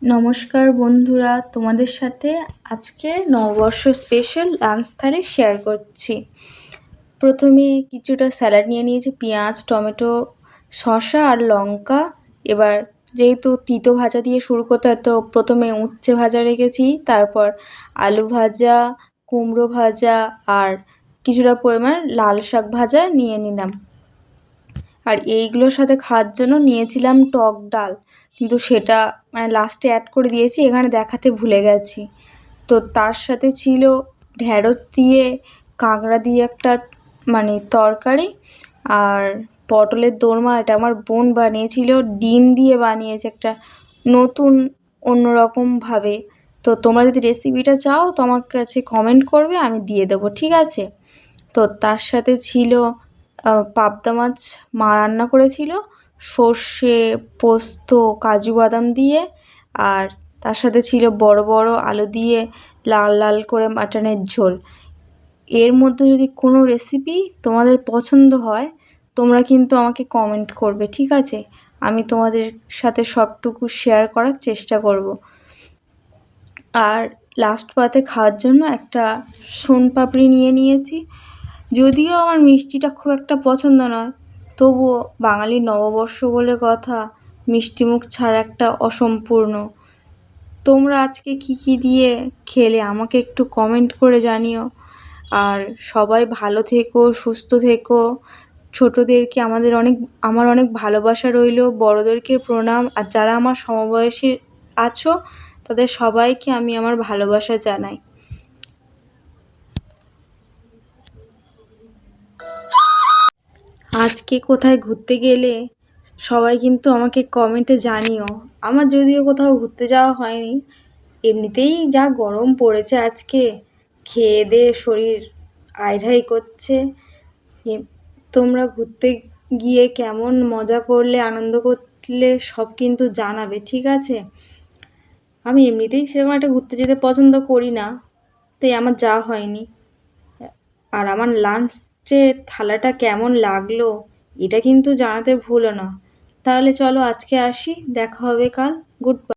নমস্কার বন্ধুরা, তোমাদের সাথে আজকে নববর্ষ স্পেশাল লাঞ্চ থালি শেয়ার করছি। প্রথমে কিছুটা স্যালাড নিয়ে নিয়েছি, পেঁয়াজ, টমেটো, শসা আর লঙ্কা। এবার যেহেতু তিতো ভাজা দিয়ে শুরু করতে হয়, তো প্রথমে উচ্ছে ভাজা রেখেছি, তারপর আলু ভাজা, কুমড়ো ভাজা আর কিছুটা পরিমাণ লাল শাক ভাজা নিয়ে নিলাম। আর এইগুলোর সাথে খাওয়ার জন্য নিয়েছিলাম টক ডাল, কিন্তু সেটা লাস্টে অ্যাড করে দিয়েছি, এখানে দেখাতে ভুলে গেছি। তো তার সাথে ছিল ঢ্যাঁড়স দিয়ে কাঁকড়া দিয়ে একটা তরকারি, আর পটলের দোরমা, এটা আমার বোন বানিয়েছিল, ডিম দিয়ে বানিয়েছে একটা নতুন অন্যরকমভাবে। তো তোমরা যদি রেসিপিটা চাও তো আমার কাছে কমেন্ট করবে, আমি দিয়ে দেবো, ঠিক আছে? তো তার সাথে ছিল পাবদা মাছ মা রান্না করেছিল সর্ষে, পোস্ত, কাজু বাদাম দিয়ে। আর তার সাথে ছিল বড় বড় আলু দিয়ে লাল লাল করে মাটনের ঝোল। এর মধ্যে যদি কোনো রেসিপি তোমাদের পছন্দ হয় তোমরা কিন্তু আমাকে কমেন্ট করবে, ঠিক আছে? আমি তোমাদের সাথে সবটুকু শেয়ার করার চেষ্টা করব। আর লাস্ট পাতে খাওয়ার জন্য একটা শোনপাপড়ি নিয়ে নিয়েছি। যদিও আমার মিষ্টিটা খুব একটা পছন্দ নয়, তবুও বাঙালির নববর্ষ বলে কথা, মিষ্টিমুখ ছাড়া একটা অসম্পূর্ণ। তোমরা আজকে কি কি দিয়ে খেলে আমাকে একটু কমেন্ট করে জানিও। আর সবাই ভালো থেকো, সুস্থ থেকো। ছোটদেরকে আমার অনেক ভালোবাসা রইল, বড়দেরকে প্রণাম। আর যারা আমার সমবয়সী আছো তাদের সবাইকে আমি আমার ভালোবাসা জানাই। আজকে কোথায় ঘুরতে গেলে সবাই কিন্তু আমাকে কমেন্টে জানিও। আমার যদিও কোথাও ঘুরতে যাওয়া হয়নি, এমনিতেই যা গরম পড়েছে আজকে, খেয়ে দেয়ে শরীর আইঢাই করছে। তোমরা ঘুরতে গিয়ে কেমন মজা করলে, আনন্দ করলে সব কিন্তু জানাবে, ঠিক আছে? আমি এমনিতেই সেরকম একটা ঘুরতে যেতে পছন্দ করি না, তাই আমার যাওয়া হয়নি। আর আমার লাঞ্চের থালাটা কেমন লাগলো এটা কিন্তু জানাতে ভুলো না। তাহলে চলো আজকে আসি, দেখা হবে কাল। Good bye.